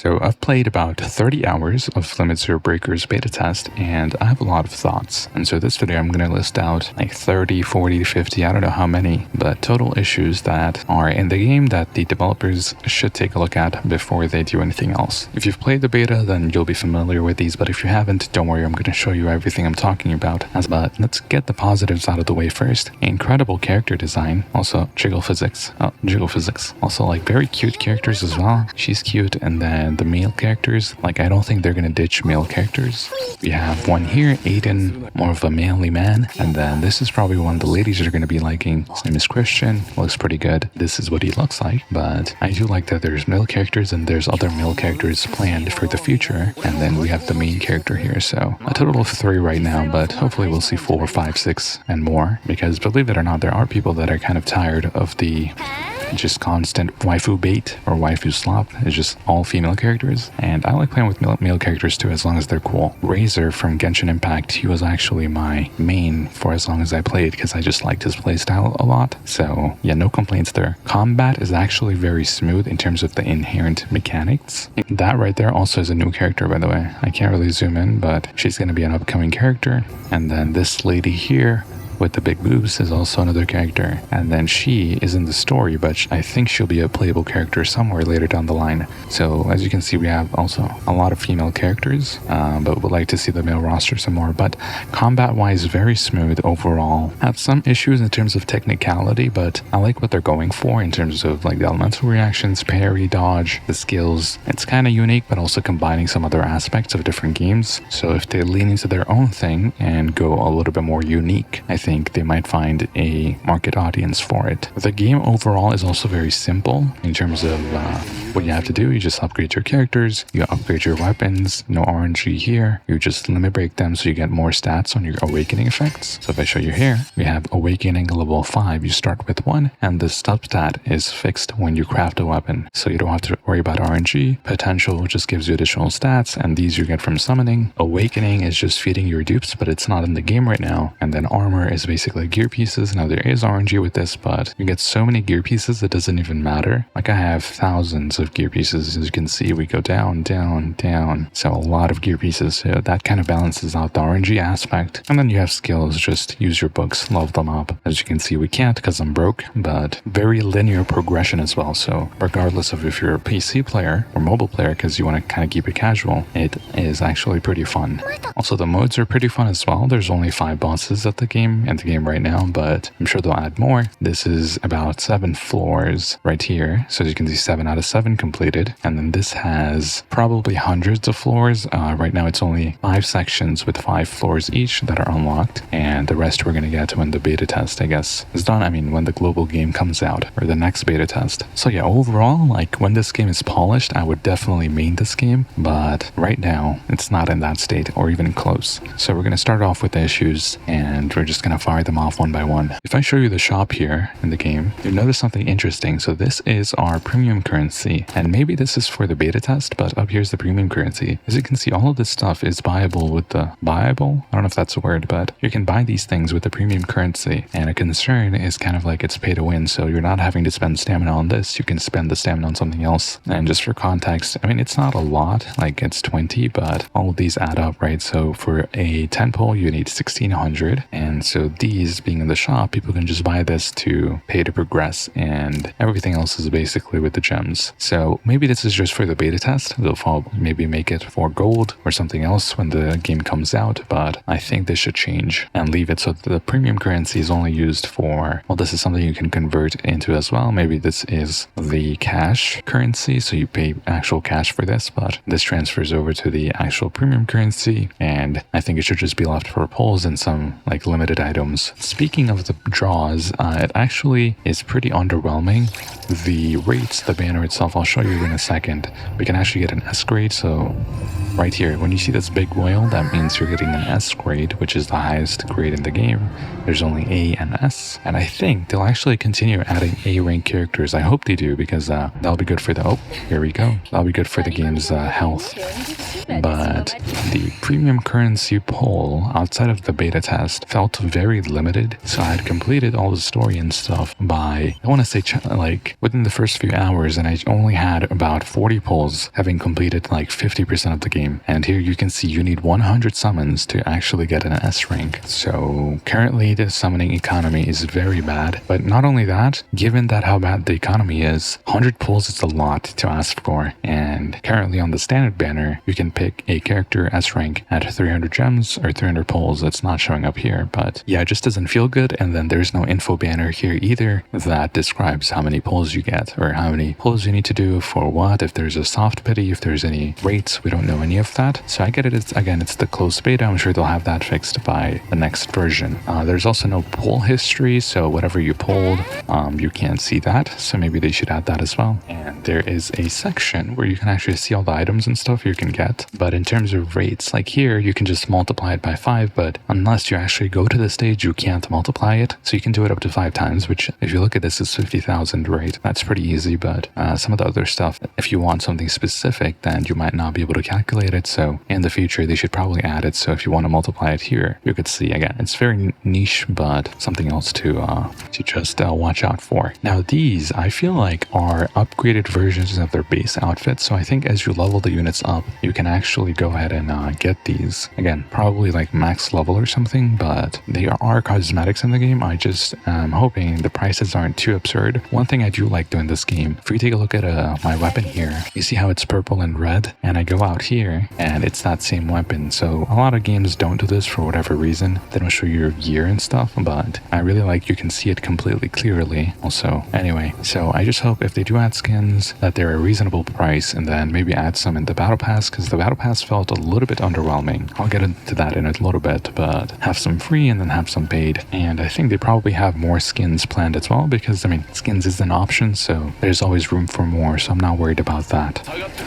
So I've played about 30 hours of limitzerobreakers beta test, and I have a lot of thoughts. And so this video I'm going to list out like 30, 40, 50, I don't know how many, but total issues that are in the game that the developers should take a look at before they do anything else. If you've played the beta, then you'll be familiar with these, but if you haven't, don't worry, I'm going to show you everything I'm talking about. But let's get the positives out of the way first. Incredible character design, also jiggle physics, also like very cute characters as well. She's cute, and then the male characters, like I don't think they're gonna ditch male characters. We have one here, Aiden, more of a manly man, and then this is probably one the ladies are gonna be liking. His name is Christian, looks pretty good. This is what he looks like, but I do like that there's male characters and there's other male characters planned for the future, and then we have the main character here. So a total of 3 right now, but hopefully we'll see 4, 5, 6 and more, because believe it or not, there are people that are kind of tired of the just constant waifu bait or waifu slop. It's just all female characters, and I like playing with male characters too, as long as they're cool. Razor from Genshin Impact, he was actually my main for as long as I played because I just liked his playstyle a lot. So yeah, no complaints there. Combat is actually very smooth in terms of the inherent mechanics. That right there also is a new character, by the way. I can't really zoom in, but she's going to be an upcoming character. And then this lady here with the big boobs is also another character, and then she is in the story, but I think she'll be a playable character somewhere later down the line. So as you can see, we have also a lot of female characters, but would like to see the male roster some more. But combat wise, very smooth overall. Have some issues in terms of technicality, but I like what they're going for in terms of like the elemental reactions, parry, dodge, the skills. It's kind of unique, but also combining some other aspects of different games. So if they lean into their own thing and go a little bit more unique, I think they might find a market audience for it. The game overall is also very simple in terms of what you have to do. You just upgrade your characters, you upgrade your weapons, no RNG here. You just limit break them so you get more stats on your awakening effects. So if I show you here, we have awakening level 5. You start with 1, and the substat is fixed when you craft a weapon. So you don't have to worry about RNG. Potential just gives you additional stats, and these you get from summoning. Awakening is just feeding your dupes, but it's not in the game right now. And then armor is basically gear pieces. Now there is RNG with this, but you get so many gear pieces it doesn't even matter. Like I have thousands of gear pieces. As you can see, we go down, down, down. So a lot of gear pieces. So that kind of balances out the RNG aspect. And then you have skills. Just use your books, level them up. As you can see, we can't because I'm broke, but very linear progression as well. So regardless of if you're a PC player or mobile player, because you want to kind of keep it casual, it is actually pretty fun. Also, the modes are pretty fun as well. There's only 5 bosses at the game right now, but I'm sure they'll add more. This is about 7 floors right here. So as you can see, 7 out of 7 completed. And then this has probably hundreds of floors. Right now it's only 5 sections with 5 floors each that are unlocked, and the rest we're going to get when the beta test, I guess, is done. I mean, when the global game comes out, or the next beta test. So yeah, overall, like when this game is polished, I would definitely main this game, but right now it's not in that state or even close. So we're going to start off with the issues, and we're just going to fire them off one by one. If I show you the shop here in the game, you'll notice something interesting. So this is our premium currency, and maybe this is for the beta test, but up here's the premium currency. As you can see, all of this stuff is buyable with the I don't know if that's a word, but you can buy these things with the premium currency. And a concern is kind of like it's pay to win, so you're not having to spend stamina on this. You can spend the stamina on something else. And just for context, I mean, it's not a lot, like it's 20, but all of these add up, right? So for a 10 pole, you need 1600, and so these being in the shop, people can just buy this to pay to progress, and everything else is basically with the gems. So maybe this is just for the beta test. They'll maybe make it for gold or something else when the game comes out, but I think they should change and leave it so that the premium currency is only used for, well, this is something you can convert into as well. Maybe this is the cash currency, so you pay actual cash for this, but this transfers over to the actual premium currency, and I think it should just be left for polls and some like limited items. Speaking of the draws, it actually is pretty underwhelming. The rates, the banner itself, I'll show you in a second. We can actually get an S grade, so right here, when you see this big whale, that means you're getting an S grade, which is the highest grade in the game. There's only A and S, and I think they'll actually continue adding A rank characters. I hope they do, because that'll be good for the, oh, here we go. That'll be good for the game's health. But the premium currency poll outside of the beta test felt very limited, so I had completed all the story and stuff by, I want to say like within the first few hours, and I only only had about 40 pulls, having completed like 50% of the game. And here you can see you need 100 summons to actually get an S rank. So currently the summoning economy is very bad. But not only that, given that how bad the economy is, 100 pulls is a lot to ask for. And currently on the standard banner, you can pick a character S rank at 300 gems or 300 pulls. It's not showing up here, but yeah, it just doesn't feel good. And then there's no info banner here either that describes how many pulls you get or how many pulls you need to do for what, if there's a soft pity, if there's any rates. We don't know any of that. So I get it. It's the closed beta. I'm sure they'll have that fixed by the next version. There's also no pull history, so whatever you pulled, you can't see that. So maybe they should add that as well. And there is a section where you can actually see all the items and stuff you can get. But in terms of rates, like here, you can just multiply it by 5, but unless you actually go to the stage, you can't multiply it. So you can do it up to 5 times, which if you look at this is 50,000 rate. That's pretty easy, but some of the other stuff, if you want something specific, then you might not be able to calculate it. So in the future, they should probably add it. So if you want to multiply it here, you could see, again, it's very niche, but something else to just watch out for. Now these, I feel like, are upgraded versions of their base outfit. So I think as you level the units up, you can actually go ahead and get these. Again, probably like max level or something, but they are cosmetics in the game. I just am hoping the prices aren't too absurd. One thing I do like doing this game, if you take a look at my weapon here, you see how it's purple and red, and I go out here and it's that same weapon. So a lot of games don't do this for whatever reason. They don't show your gear and stuff, but I really like you can see it completely clearly also. Anyway, so I just hope if they do add skins that they're a reasonable price, and then maybe add some in the battle pass, because the battle pass felt a little bit underwhelming. I'll get into that in a little bit, but have some free and then have some paid. And I think they probably have more skins planned as well, because I mean, skins is an option, so there's always room for more, so I'm not worried about that.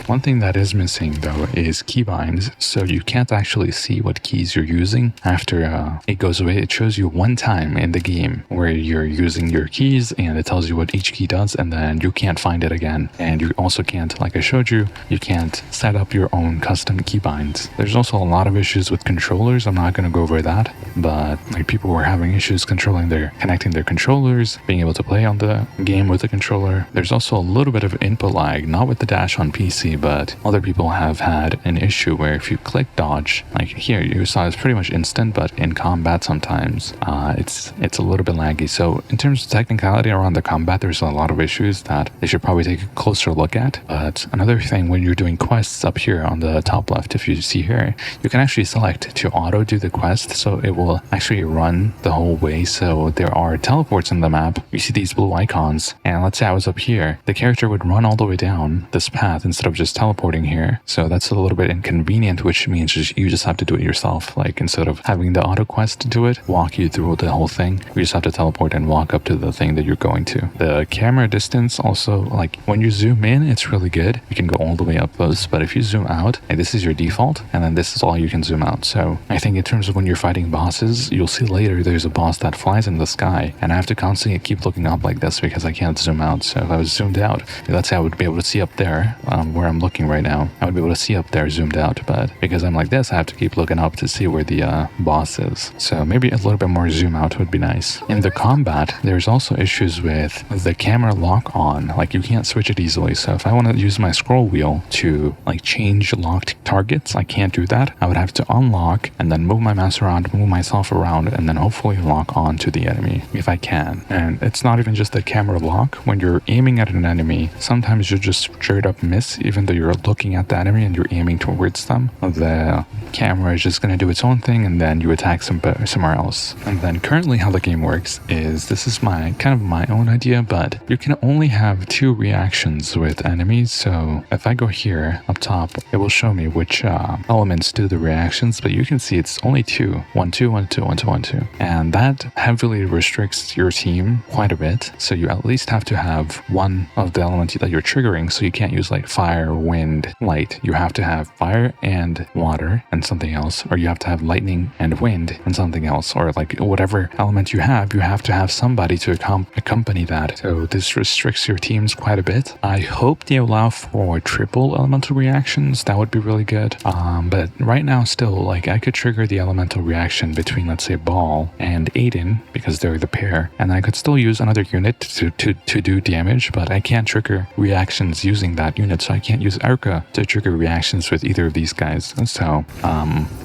One thing that is missing though is keybinds, so you can't actually see what keys you're using after it goes away. It shows you one time in the game where you're using your keys and it tells you what each key does, and then you can't find it again. And you also can't, like I showed you, you can't set up your own custom keybinds. There's also a lot of issues with controllers. I'm not going to go over that, but like people were having issues connecting their controllers, being able to play on the game with the controller. There's also a little bit of input lag, not with the dash on PC, but other people have had an issue where if you click dodge, like here you saw it's pretty much instant, but in combat sometimes it's a little bit laggy. So in terms of technicality around the combat, there's a lot of issues that they should probably take a closer look at. But another thing, when you're doing quests up here on the top left, if you see here, you can actually select to auto do the quest, so it will actually run the whole way. So there are teleports in the map. You see these blue icons, and let's say I was up here, the character would run all the way down this path instead of just teleporting here. So that's a little bit inconvenient, which means you just have to do it yourself. Like instead of having the auto quest do it, walk you through the whole thing, you just have to teleport and walk up to the thing that you're going to. The camera distance also, like when you zoom in, it's really good. You can go all the way up close, but if you zoom out, and this is your default, and then this is all you can zoom out. So I think in terms of when you're fighting bosses, you'll see later there's a boss that flies in the sky, and I have to constantly keep looking up like this because I can't zoom out. So if I was zoomed out, let's say I would be able to see up there where I'm looking right now. I would be able to see up there zoomed out, but because I'm like this, I have to keep looking up to see where the boss is. So maybe a little bit more zoom out would be nice. In the combat, there's also issues with the camera lock on. Like you can't switch it easily. So if I want to use my scroll wheel to like change locked targets, I can't do that. I would have to unlock and then move my mouse around, move myself around, and then hopefully lock on to the enemy if I can. And it's not even just the camera lock. When you're aiming at an enemy, sometimes you just straight up miss, even though you're looking at the enemy and you're aiming towards them. The camera is just going to do its own thing, and then you attack somewhere else. And then currently how the game works is, this is my kind of my own idea, but you can only have 2 reactions with enemies. So if I go here up top, it will show me which elements do the reactions, but you can see it's only 2. 1, 2, 1, 2, 1, 2, 1, 2. And that heavily restricts your team quite a bit. So you at least have to have one of the elements that you're triggering. So you can't use like fire, wind, light. You have to have fire and water and something else, or you have to have lightning and wind and something else, or like whatever element you have to have somebody to accompany that. So this restricts your teams quite a bit. I hope they allow for triple elemental reactions. That would be really good. But right now still, like I could trigger the elemental reaction between, let's say, Ball and Aiden because they're the pair, and I could still use another unit to do damage, but I can't trigger reactions using that unit, so I can't use Erka to trigger reactions with either of these guys. So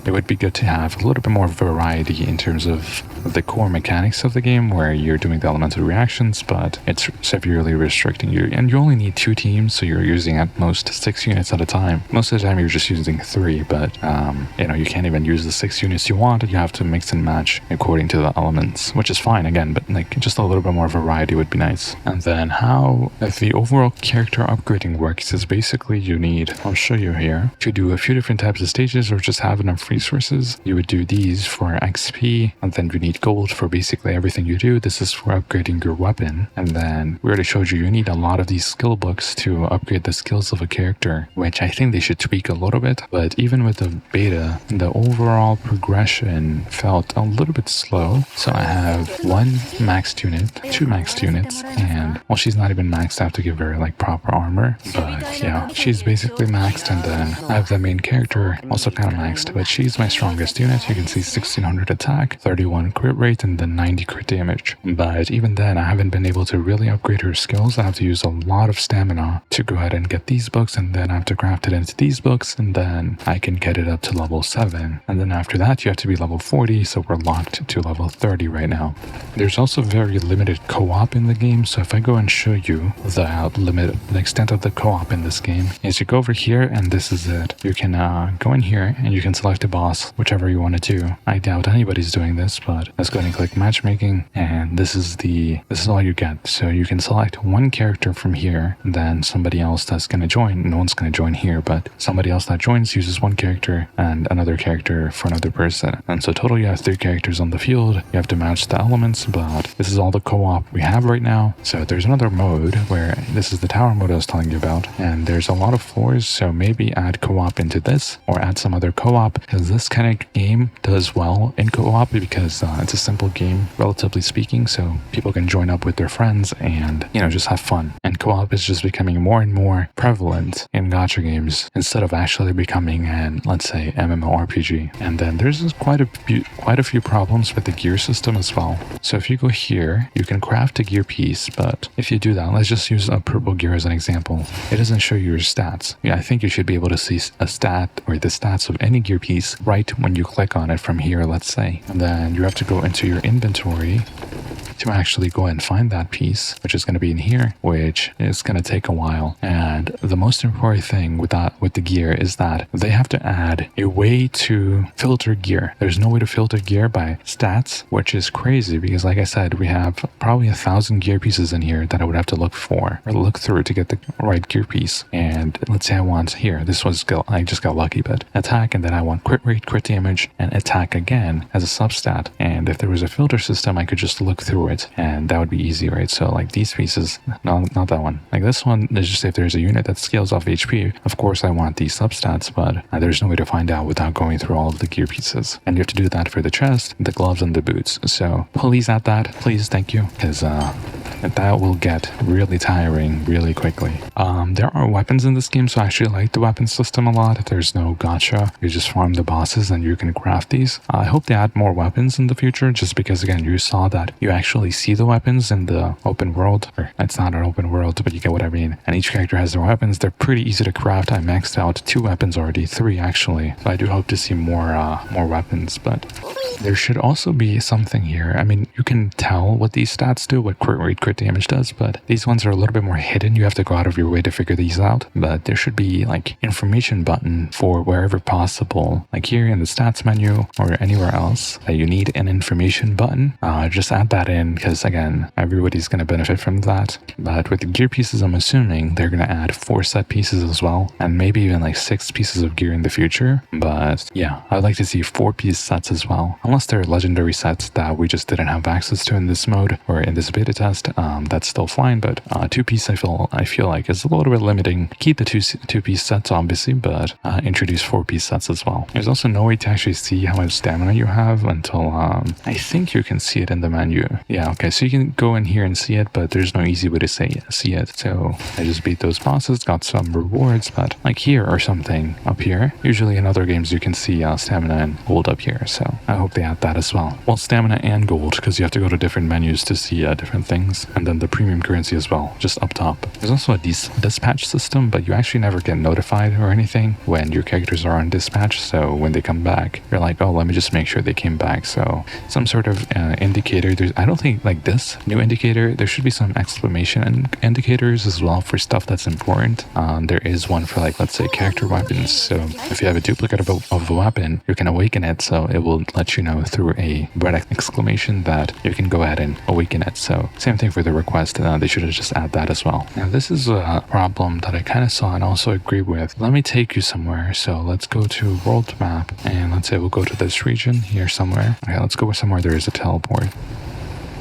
it would be good to have a little bit more variety in terms of the core mechanics of the game where you're doing the elemental reactions, but it's severely restricting you. And you only need 2 teams, so you're using at most 6 units at a time. Most of the time you're just using 3, but you can't even use the 6 units you want. You have to mix and match according to the elements, which is fine again, but like just a little bit more variety would be nice. And then how the overall character upgrading works is basically you need, I'll show you here, to do a few different types of stages or just have enough resources. You would do these for XP, and then you need gold for basically everything you do. This is for upgrading your weapon. And then we already showed you need a lot of these skill books to upgrade the skills of a character, which I think they should tweak a little bit. But even with the beta, the overall progression felt a little bit slow. So I have 1 maxed unit, 2 maxed units, and well, she's not even maxed. I have to give her like proper armor, but yeah, she's basically maxed. And then I have the main character also kind of maxed, but she's my strongest unit. You can see 1600 attack, 31 crit rate, and then 90 crit damage. But even then, I haven't been able to really upgrade her skills. I have to use a lot of stamina to go ahead and get these books, and then I have to craft it into these books, and then I can get it up to level 7. And then after that, you have to be level 40, so we're locked to level 30 right now. There's also very limited co-op in the game, so if I go and show you the extent of the co-op in this game, is you go over here, and this is it. You can go in here, and you can select a boss, whichever you want to do. I doubt anybody's doing this, but let's go ahead and click matchmaking, and this is all you get. So you can select 1 character from here, then somebody else that's going to join. No one's going to join here, but somebody else that joins uses 1 character and another character for another person. And so total you have 3 characters on the field. You have to match the elements, but this is all the co-op we have right now. So there's another mode where this is the tower mode I was telling you about, and there's a lot of floors, so maybe add co-op into this or add some other co-op, because this kind of game does well in co-op because it's a simple game, relatively speaking, so people can join up with their friends and, just have fun. And co-op is just becoming more and more prevalent in gacha games instead of actually becoming an, let's say, MMORPG. And then there's quite a few problems with the gear system as well. So if you go here, you can craft a gear piece, but if you do that, let's just use a purple gear as an example. It doesn't show you your stats. Yeah, I think you should be able to see a stat or the stats of any gear piece right when you click on it from here, let's say. And then you have to go into your inventory to actually go and find that piece, which is going to be in here, which is going to take a while. And the most important thing with the gear is that they have to add a way to filter gear. There's no way to filter gear by stats, which is crazy because, like I said, we have probably 1,000 gear pieces in here that I would have to look through to get the right gear piece. And let's say I want here, I just got lucky, but attack, and then I want crit rate, crit damage, and attack again as a substat. And if there was a filter system, I could just look through it, and that would be easy, right? So like these pieces, no, not that one. Like this one, let's just say if there's a unit that scales off HP, of course I want these substats, but there's no way to find out without going through all of the gear pieces. And you have to do that for the chest, the gloves, and the boots. So please add that, please, thank you, because that will get really tiring really quickly. There are weapons in this game, so I actually like the weapon system a lot. There's no gacha. You just farm the bosses and you can craft these. I hope they add more weapons in the future, just because again, you saw that you actually see the weapons in the open world, or it's not an open world, but you get what I mean. And each character has their weapons. They're pretty easy to craft. I maxed out 2 weapons already, 3 actually. So I do hope to see more weapons, but there should also be something here. I mean, you can tell what these stats do, what crit rate, crit damage does, but these ones are a little bit more hidden. You have to go out of your way to figure these out. But there should be like information button for wherever possible, like here in the stats menu or anywhere else that you need an information button. Just add that in, because again, everybody's going to benefit from that. But with the gear pieces, I'm assuming they're going to add 4 set pieces as well, and maybe even like 6 pieces of gear in the future. But yeah, I'd like to see 4-piece sets as well, unless they're legendary sets that we just didn't have access to in this mode or in this beta test. That's still fine, but 2-piece I feel like is a little bit limiting. Keep the 2-piece sets obviously, but introduce 4-piece sets as well. There's also no way to actually see how much stamina you have until I think you can see it in the menu. Yeah, okay, so you can go in here and see it, but there's no easy way to see it. So I just beat those bosses, got some rewards, but like here or something up here. Usually in other games you can see stamina and gold up here, so I hope they add that as well. Well, stamina and gold, because you have to go to different menus to see different things. items, and then the premium currency as well, just up top. There's also a dispatch system, but you actually never get notified or anything when your characters are on dispatch. So when they come back, you're like, oh, let me just make sure they came back. So some sort of indicator. I don't think like this new indicator, there should be some exclamation indicators as well for stuff that's important. There is one for like, let's say character weapons. So if you have a duplicate of a weapon, you can awaken it. So it will let you know through a red exclamation that you can go ahead and awaken it. So same thing for the request. They should have just add that as well. Now this is a problem that I kind of saw and also agree with. Let me take you somewhere. So let's go to world map and let's say we'll go to this region here somewhere. Okay, let's go somewhere there is a teleport.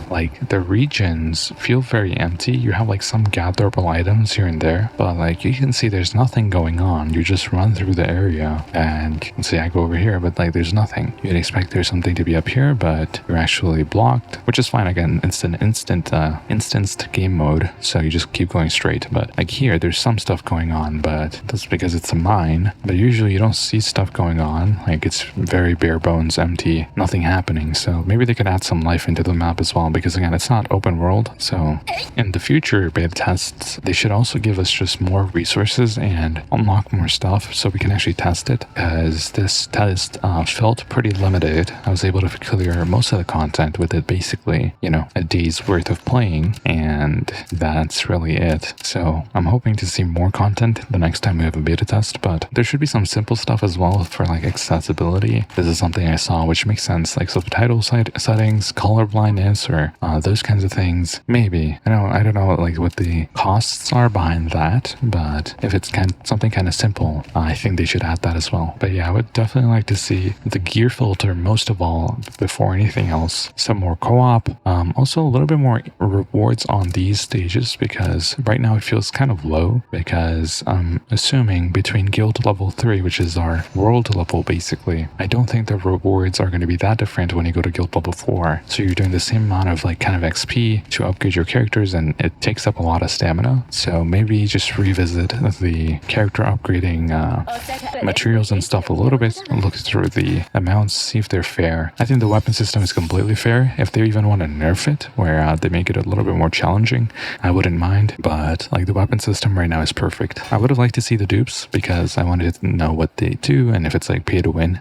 Like the regions feel very empty. You have like some gatherable items here and there, but like you can see there's nothing going on. You just run through the area and let's say I go over here, but like there's nothing. You'd expect there's something to be up here, but you're actually blocked, which is fine. Again, it's an instanced game mode, so you just keep going straight. But like here, there's some stuff going on, but that's because it's a mine. But usually you don't see stuff going on. Like it's very bare bones, empty, nothing happening. So maybe they could add some life into the map as well, because again, it's not open world. So in the future beta tests, they should also give us just more resources and unlock more stuff so we can actually test it, because this test felt pretty limited. I was able to clear most of the content with it, basically, you know, a day's worth of playing, and that's really it. So I'm hoping to see more content the next time we have a beta test, but there should be some simple stuff as well for like accessibility. This is something I saw which makes sense, like subtitle settings, color blindness, or those kinds of things. Maybe I don't know like what the costs are behind that, but if it's something kind of simple, I think they should add that as well. But yeah, I would definitely like to see the gear filter most of all before anything else. Some more co-op, also a little bit more rewards on these stages, because right now it feels kind of low, because I'm assuming between guild level 3, which is our world level basically, I don't think the rewards are going to be that different when you go to guild level 4. So you're doing the same amount of like kind of XP to upgrade your characters, and it takes up a lot of stamina. So maybe just revisit the character upgrading materials and stuff a little bit, look through the amounts, see if they're fair. I think the weapon system is completely fair. If they even want to nerf it, where they make it a little bit more challenging, I wouldn't mind. But like the weapon system right now is perfect. I would have liked to see the dupes, because I wanted to know what they do and if it's like pay to win.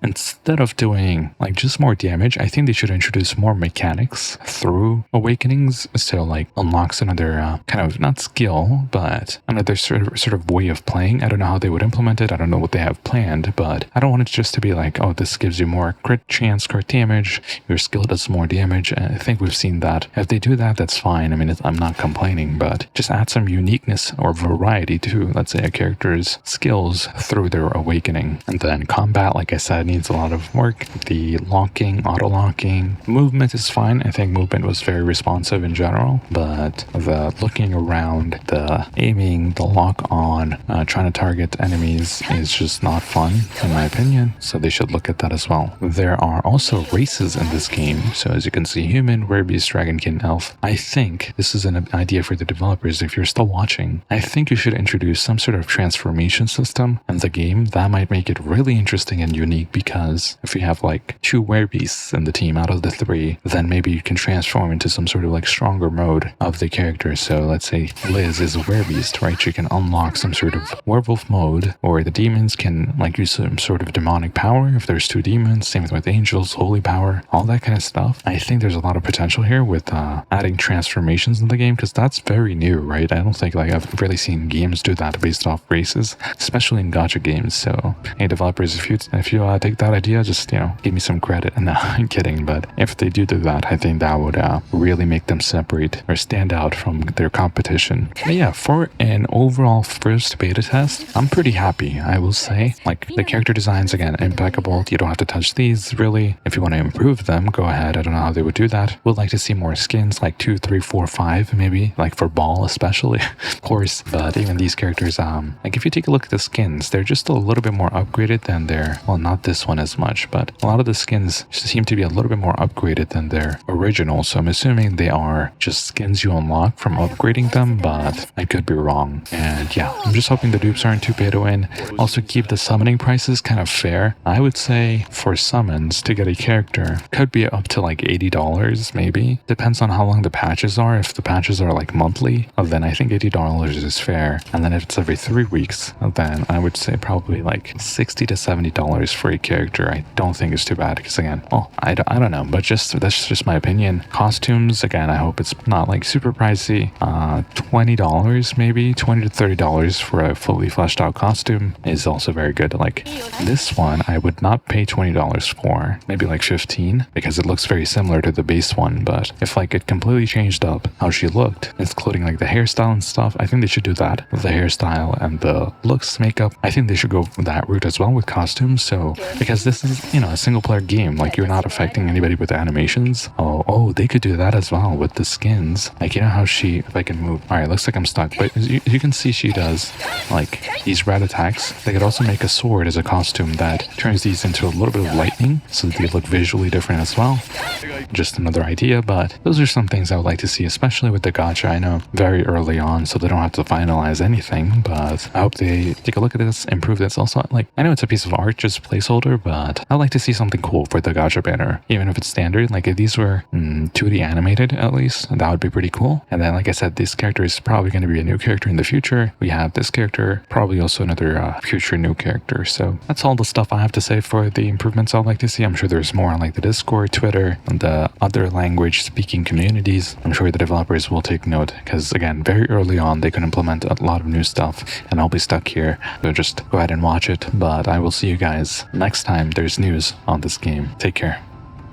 Instead of doing like just more damage, I think they should introduce more mechanics through awakenings. So like unlocks another kind of not skill, but another sort of way of playing. I don't know how they would implement it. I don't know what they have planned, but I don't want it just to be like, oh, this gives you more crit chance, crit damage, your skill does more damage. I think we've seen that. If they do that, that's fine. I mean, I'm not complaining, but just add some uniqueness or variety to, let's say, a character's skills through their awakening. And then combat, like I said, needs a lot of work. The locking, auto-locking, movement is fine. I think movement was very responsive in general, but the looking around, the aiming, the lock on, trying to target enemies is just not fun, in my opinion. So they should look at that as well. There are also races in this game. So as you can see, human, werebeast, dragonkin, elf. I think this is an idea for the developers. If you're still watching, I think you should introduce some sort of transformation system in the game. That might make it really interesting and unique, because if you have like 2 werebeasts in the team out of the 3, then maybe you can transform into some sort of like stronger mode of the character. So let's say Liz is a werebeast, right? She can unlock some sort of werewolf mode, or the demons can like use some sort of demonic power if there's 2 demons. Same with angels, holy power, all that kind of stuff. I think there's a lot of potential here with adding transformations in the game, because that's very new, right? I don't think like I've really seen games do that based off races, especially in gacha games. So hey, developers, if you take that idea, just give me some credit. No, I'm kidding, but if they do that, I think that would really make them separate or stand out from their competition. But yeah, for an overall first beta test, I'm pretty happy, I will say. Like the character designs, again, impeccable. You don't have to touch these really. If you want to improve them, go ahead. I don't know how they would do that. Would like to see more skins, like 2, 3, 4, 5, maybe, like for Ball especially, of course. But even these characters, like if you take a look at the skins, they're just a little bit more upgraded than their, well, not this one as much, but a lot of the skins seem to be a little bit more upgraded than their original, so I'm assuming they are just skins you unlock from upgrading them, but I could be wrong. And yeah, I'm just hoping the dupes aren't too pay to win. Also keep the summoning prices kind of fair. I would say for summons to get a character could be up to like $80 maybe. Depends on how long the patches are. If the patches are like monthly, then I think $80 is fair. And then if it's every 3 weeks, then I would say probably like $60 to $70 for a character. I don't think it's too bad because again, well, I don't know, but that's just my opinion. Costumes, again, I hope it's not like super pricey. $20 maybe, $20 to $30 for a fully fleshed out costume is also very good. Like this one, I would not pay $20 for, maybe like 15 because it looks very similar to the base one. But if like it completely changed up how she looked, including like the hairstyle and stuff, I think they should do that with the hairstyle and the looks, makeup. I think they should go that route as well with costumes. So because this is, you know, a single player game, like you're not affecting anybody with the animations. Oh, they could do that as well with the skins. Like, you know how she, if I can move, all right, looks like I'm stuck, but you can see she does like these red attacks. They could also make a sword as a costume that turns these into a little bit of lightning so that they look visually different as well. Just another idea, but those are some things I would like to see, especially with the gacha. I know very early on, so they don't have to finalize anything, but I hope they take a look at this, improve this. Also, like, I know it's a piece of art, just placeholder, but I'd like to see something cool for the gacha banner, even if it's standard. Like if these were 2D animated, at least, that would be pretty cool. And then, like I said, this character is probably going to be a new character in the future. We have this character, probably also another future new character. So that's all the stuff I have to say for the improvements I'd like to see. I'm sure there's more on like the Discord, Twitter, and the other language speaking communities. I'm sure the developers will take note because again, very early on, they could implement a lot of new stuff and I'll be stuck here. So just go ahead and watch it. But I will see you guys next time there's news on this game. Take care.